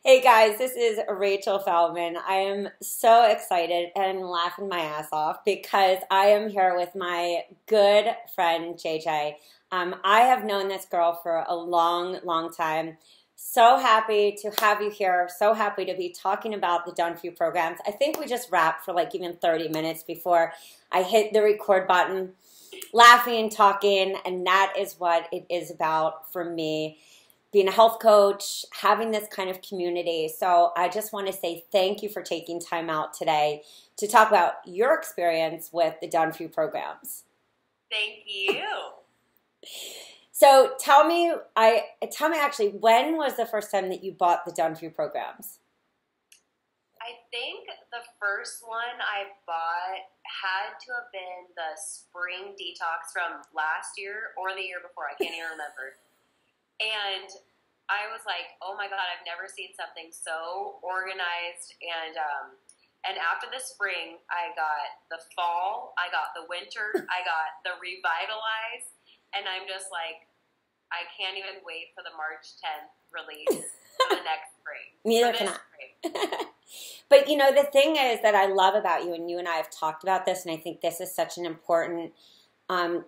Hey guys, this is Rachel Feldman. I am so excited and laughing my ass off because I am here with my good friend JJ. I have known this girl for a long, long time. So happy to have you here. So happy to be talking about the Done For You programs. I think we just wrapped for like even 30 minutes before I hit the record button, laughing, talking, and that is what it is about for me. Being a health coach, having this kind of community. So I just want to say thank you for taking time out today to talk about your experience with the Done For You programs. Thank you. So tell me actually, when was the first time that you bought the Done For You programs? I think the first one I bought had to have been the spring detox from last year or the year before. I can't even remember. And I was like, oh my God, I've never seen something so organized. And after the spring, I got the fall, I got the winter, I got the revitalize. And I'm just like, I can't even wait for the March 10th release for the next spring. Neither can I. But you know, the thing is that I love about you, and you and I have talked about this, and I think this is such an important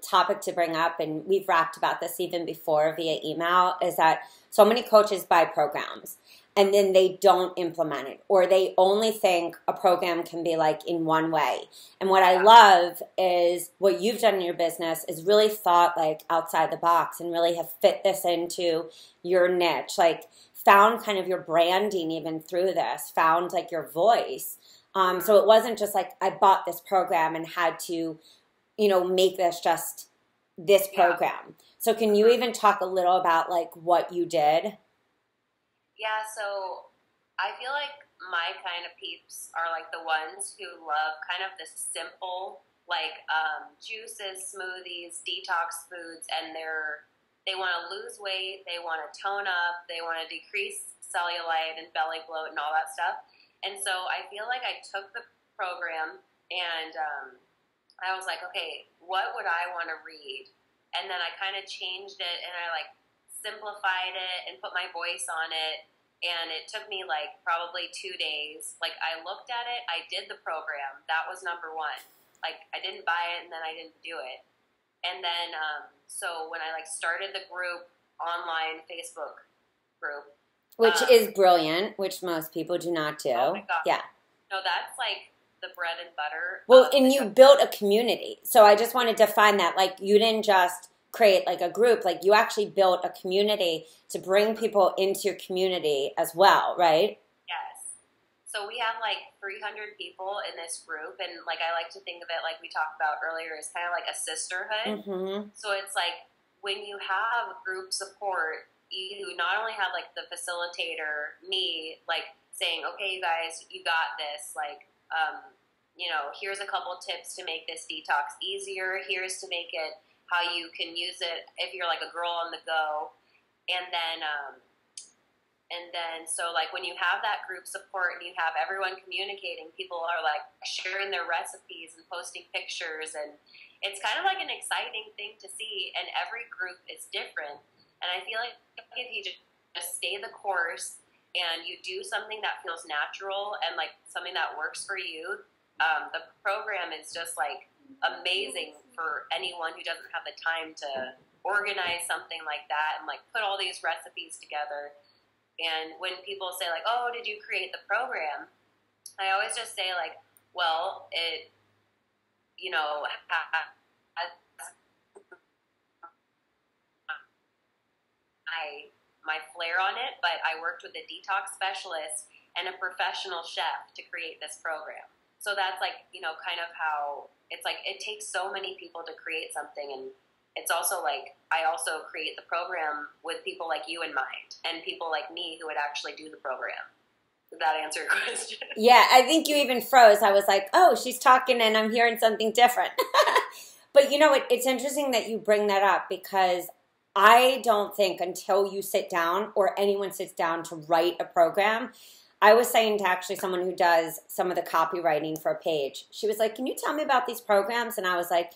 topic to bring up, and we've rapped about this even before via email, is that so many coaches buy programs and then they don't implement it, or they only think a program can be like in one way. And what I love is what you've done in your business is really thought like outside the box and really have fit this into your niche, like found kind of your branding even through this, found like your voice. So it wasn't just like I bought this program and had to make this just this program. So can you even talk a little about like what you did? Yeah, so I feel like my kind of peeps are like the ones who love kind of the simple, like juices, smoothies, detox foods, and they want to lose weight, they want to tone up, they want to decrease cellulite and belly bloat and all that stuff. And so I feel like I took the program and I was like, okay, what would I want to read? And then I kind of changed it and I like simplified it and put my voice on it. And it took me like probably 2 days. Like I looked at it, I did the program. That was number one. Like I didn't buy it and then I didn't do it. And then, so when I like started the group, online Facebook group. Which is brilliant, which most people do not do. Oh my God. Yeah. No, that's like the bread and butter. Well, and you built a community. So I just want to define that. Like you didn't just create like a group, like you actually built a community to bring people into your community as well, right? Yes. So we have like 300 people in this group, and like I like to think of it like we talked about earlier as kind of like a sisterhood. Mm-hmm. So it's like when you have group support, you not only have like the facilitator, me, like saying, okay, you guys, you got this, like here's a couple tips to make this detox easier. Here's to make it how you can use it if you're like a girl on the go. And then so like when you have that group support and you have everyone communicating, people are like sharing their recipes and posting pictures, and it's kind of like an exciting thing to see. And every group is different. And I feel like if you just stay the course and you do something that feels natural and like something that works for you, the program is just like amazing for anyone who doesn't have the time to organize something like that and like put all these recipes together. And when people say like, oh, did you create the program? I always just say like, well, it, has my flair on it, but I worked with a detox specialist and a professional chef to create this program. So that's like, kind of how it's like it takes so many people to create something. And it's also like I also create the program with people like you in mind and people like me who would actually do the program. Did that answer your question? Yeah, I think you even froze. I was like, oh, she's talking and I'm hearing something different. But it's interesting that you bring that up, because I don't think until you sit down or anyone sits down to write a program. I was saying to actually someone who does some of the copywriting for a page, she was like, can you tell me about these programs? And I was like,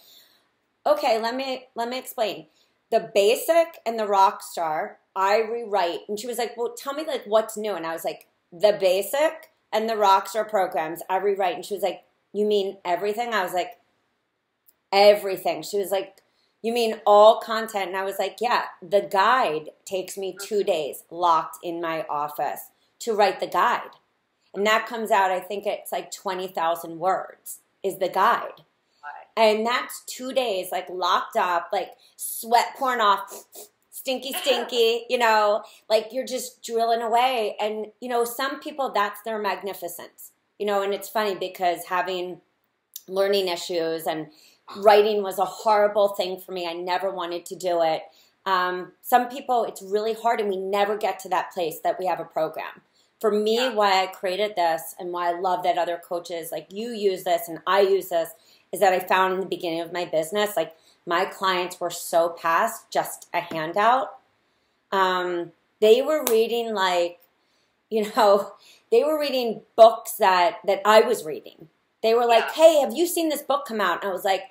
okay, let me explain. The basic and the rockstar, I rewrite. And she was like, well, tell me like what's new. And I was like, the basic and the rockstar programs, I rewrite. And she was like, you mean everything? I was like, everything. She was like, you mean all content? And I was like, yeah, the guide takes me 2 days locked in my office to write the guide. And that comes out, I think it's like 20,000 words is the guide. And that's 2 days, like locked up, like sweat pouring off, stinky, you know, like you're just drilling away. And, you know, some people, that's their magnificence, you know, and it's funny because having learning issues and writing was a horrible thing for me. I never wanted to do it. Some people, it's really hard and we never get to that place that we have a program. For me, why I created this and why I love that other coaches like you use this and I use this is that I found in the beginning of my business, like my clients were so past just a handout. They were reading like, you know, they were reading books that I was reading. They were like, hey, have you seen this book come out? And I was like,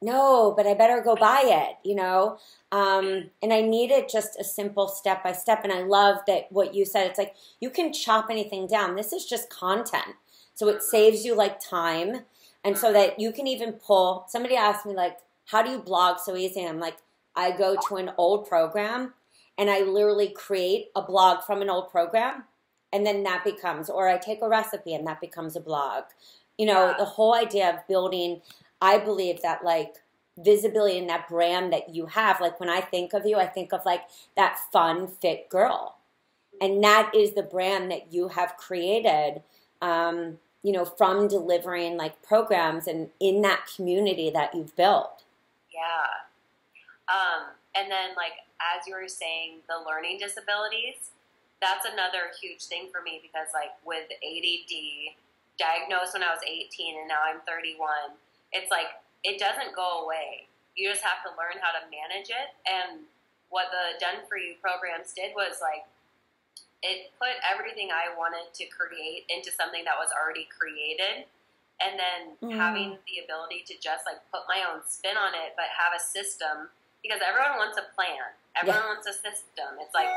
no, but I better go buy it, you know? And I needed just a simple step-by-step. And I love that what you said. It's like, you can chop anything down. This is just content. So it saves you like time. And so that you can even pull, somebody asked me like, how do you blog so easy? And I'm like, I go to an old program and I literally create a blog from an old program. And then that becomes, or I take a recipe and that becomes a blog. You know, the whole idea of building, I believe that like visibility in that brand that you have, like when I think of you, I think of like that fun, fit girl. And that is the brand that you have created, you know, from delivering like programs and in that community that you've built. Yeah. And then like, as you were saying, the learning disabilities, that's another huge thing for me because like with ADD, diagnosed when I was 18 and now I'm 31, it's like, it doesn't go away. You just have to learn how to manage it. And what the Done For You programs did was like, it put everything I wanted to create into something that was already created. And then having the ability to just like put my own spin on it, but have a system, because everyone wants a plan. Everyone wants a system. It's like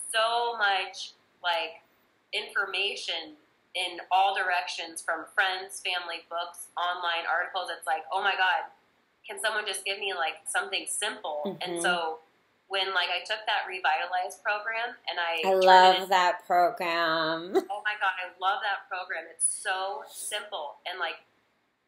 so much like information in all directions from friends, family, books, online articles. It's like, oh my God, can someone just give me like something simple? And so when like I took that Revitalize program and I love that program. Oh my God, I love that program. It's so simple. And like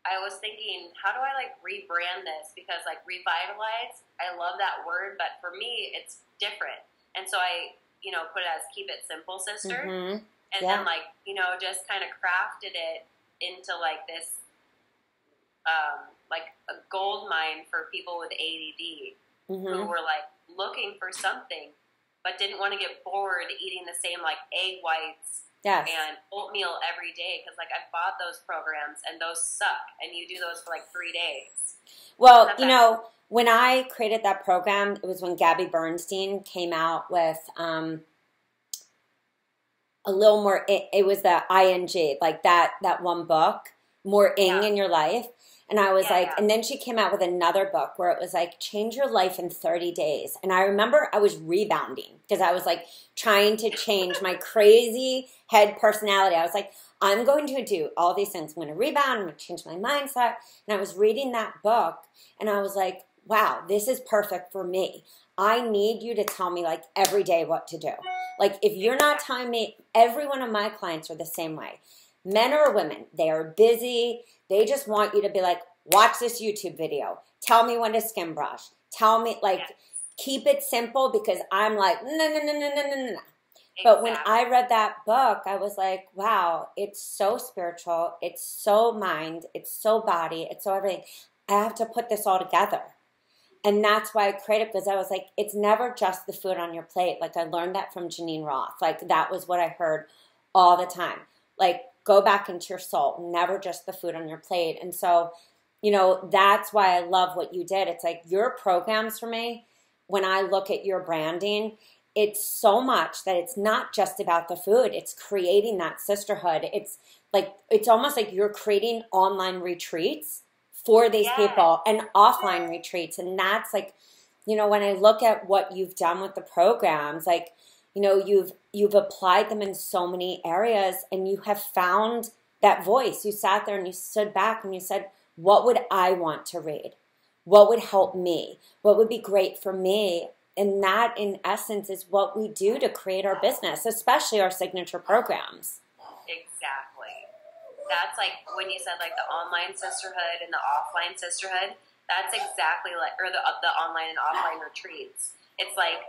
I was thinking, how do I like rebrand this? Because like Revitalize, I love that word, but for me it's different. And so I, you know, put it as Keep It Simple, Sister. And then like, you know, just kind of crafted it into like this like a gold mine for people with ADD who were like looking for something, but didn't want to get bored eating the same like egg whites and oatmeal every day. Cause like I bought those programs and those suck. And you do those for like 3 days. Well, you know, when I created that program, it was when Gabby Bernstein came out with, a little more, it was the ING, like that one book, More Ing in Your Life. And I was like, and then she came out with another book where it was like, Change Your Life in 30 Days. And I remember I was rebounding because I was like trying to change my crazy head personality. I was like, I'm going to do all these things. I'm going to rebound. I'm going to change my mindset. And I was reading that book and I was like, wow, this is perfect for me. I need you to tell me like every day what to do. Like if you're not telling me, every one of my clients are the same way. Men or women, they are busy. They just want you to be like, watch this YouTube video. Tell me when to skin brush. Tell me, like, keep it simple because I'm like, no. But when I read that book, I was like, wow, it's so spiritual. It's so mind. It's so body. It's so everything. I have to put this all together. And that's why I created, because I was like, it's never just the food on your plate. Like I learned that from Janine Roth. Like that was what I heard all the time. Like go back into your soul, never just the food on your plate. And so, you know, that's why I love what you did. It's like your programs for me, when I look at your branding, it's so much that it's not just about the food. It's creating that sisterhood. It's like, it's almost like you're creating online retreats for these people and offline retreats. And that's like, you know, when I look at what you've done with the programs, like you know, you've applied them in so many areas, and you have found that voice. You sat there and you stood back and you said, what would I want to read? What would help me? What would be great for me? And that, in essence, is what we do to create our business, especially our signature programs. Exactly. That's like when you said like the online sisterhood and the offline sisterhood. That's exactly like, or the online and offline retreats. It's like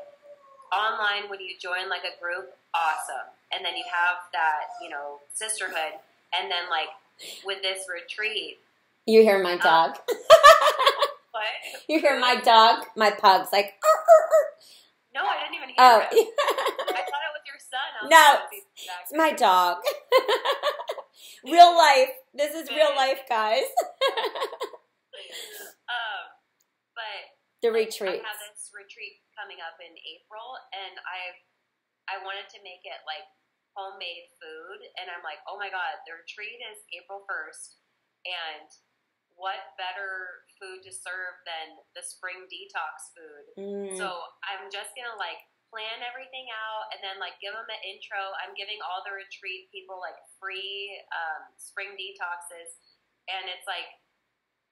online when you join like a group, awesome. And then you have that, you know, sisterhood. And then like with this retreat. You hear my dog. What? You hear my dog? My pug's like, No, I didn't even hear him. I thought it was your son. No, it's my dog. Real life. This is real life, guys. But the retreat. I have this retreat coming up in April, and I wanted to make it like homemade food, and I'm like, oh my god, the retreat is April 1st, and what better food to serve than the spring detox food? So I'm just gonna like plan everything out and then like give them an intro. I'm giving all the retreat people like free spring detoxes, and it's like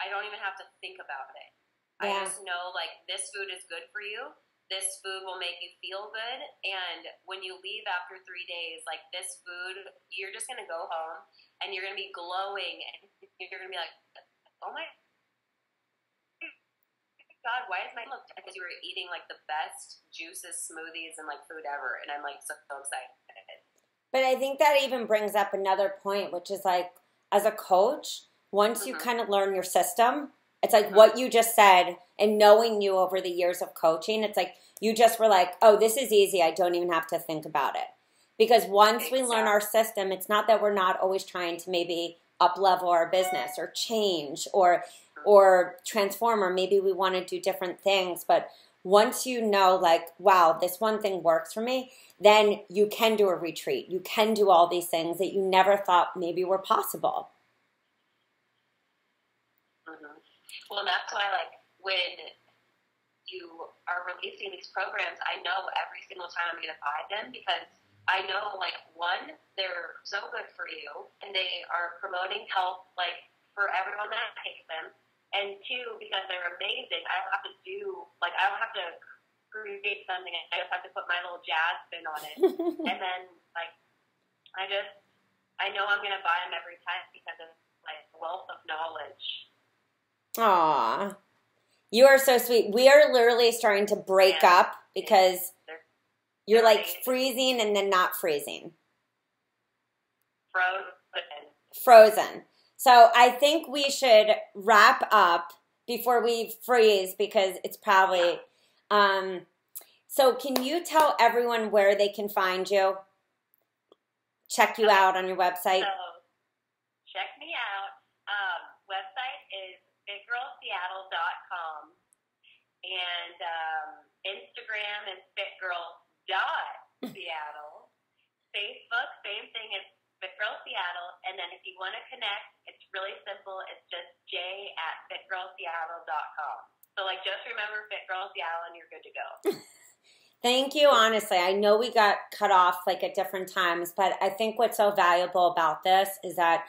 I don't even have to think about it. Yeah. I just know like this food is good for you. This food will make you feel good, and when you leave after 3 days, like this food, you're just gonna go home and you're gonna be glowing, and you're gonna be like, oh my god, why is my look? Because you were eating like the best juices, smoothies, and like food ever, and I'm like so excited. But I think that even brings up another point, which is like, as a coach, once you kind of learn your system, it's like what you just said, and knowing you over the years of coaching, it's like you just were like, oh, this is easy. I don't even have to think about it. Because once we learn our system, it's not that we're not always trying to maybe up-level our business or change or transform, or maybe we want to do different things. But once you know, like, wow, this one thing works for me, then you can do a retreat. You can do all these things that you never thought maybe were possible. Well, that's why, like, when you are releasing these programs, I know every single time I'm going to buy them, because I know, like, one, they're so good for you, and they are promoting health, like, for everyone that takes them, and two, because they're amazing, I don't have to do, like, I don't have to create something, I just have to put my little jazz spin on it, and then, like, I know I'm going to buy them every time because of, like, wealth of knowledge. Aw, you are so sweet. We are literally starting to break up because you're like freezing and then not freezing. Frozen. So I think we should wrap up before we freeze, because it's probably, so can you tell everyone where they can find you? Check you out on your website. So check me out. Website is fitgirlseattle.com, and Instagram is fitgirl.seattle. Facebook, same thing, it's fitgirlseattle. And then if you want to connect, it's really simple. It's just j@fitgirlseattle.com. So like, just remember fitgirlseattle and you're good to go. Thank you. Honestly, I know we got cut off like at different times, but I think what's so valuable about this is that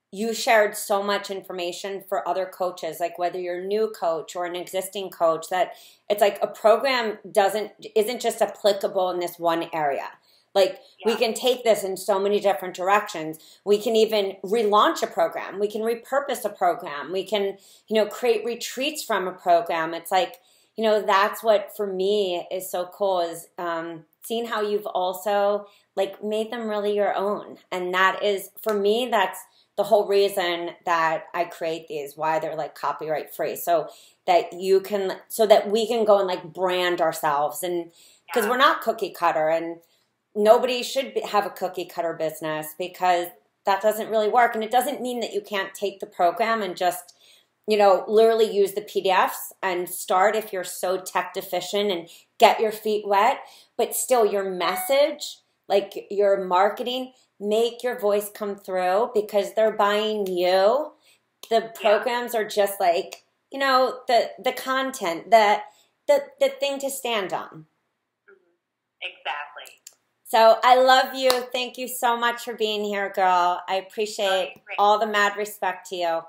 you shared so much information for other coaches, like whether you're a new coach or an existing coach, that it's like a program isn't just applicable in this one area. Like we can take this in so many different directions. We can even relaunch a program. We can repurpose a program. We can, create retreats from a program. It's like, that's what for me is so cool, is seeing how you've also like made them really your own. And that is, for me, that's the whole reason that I create these, why they're like copyright free, so that we can go and like brand ourselves. And because we're not cookie cutter, and nobody should have a cookie cutter business, because that doesn't really work. And it doesn't mean that you can't take the program and just, literally use the PDFs and start if you're so tech deficient and get your feet wet, but still your message, like your marketing, make your voice come through, because they're buying you. The programs are just like, the content, the thing to stand on. Exactly. So I love you. Thank you so much for being here, girl. I appreciate all the mad respect to you.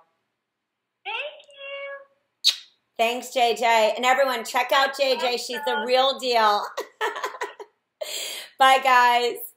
Thank you. Thanks, JJ. And everyone, check out JJ. She's the real deal. Bye, guys.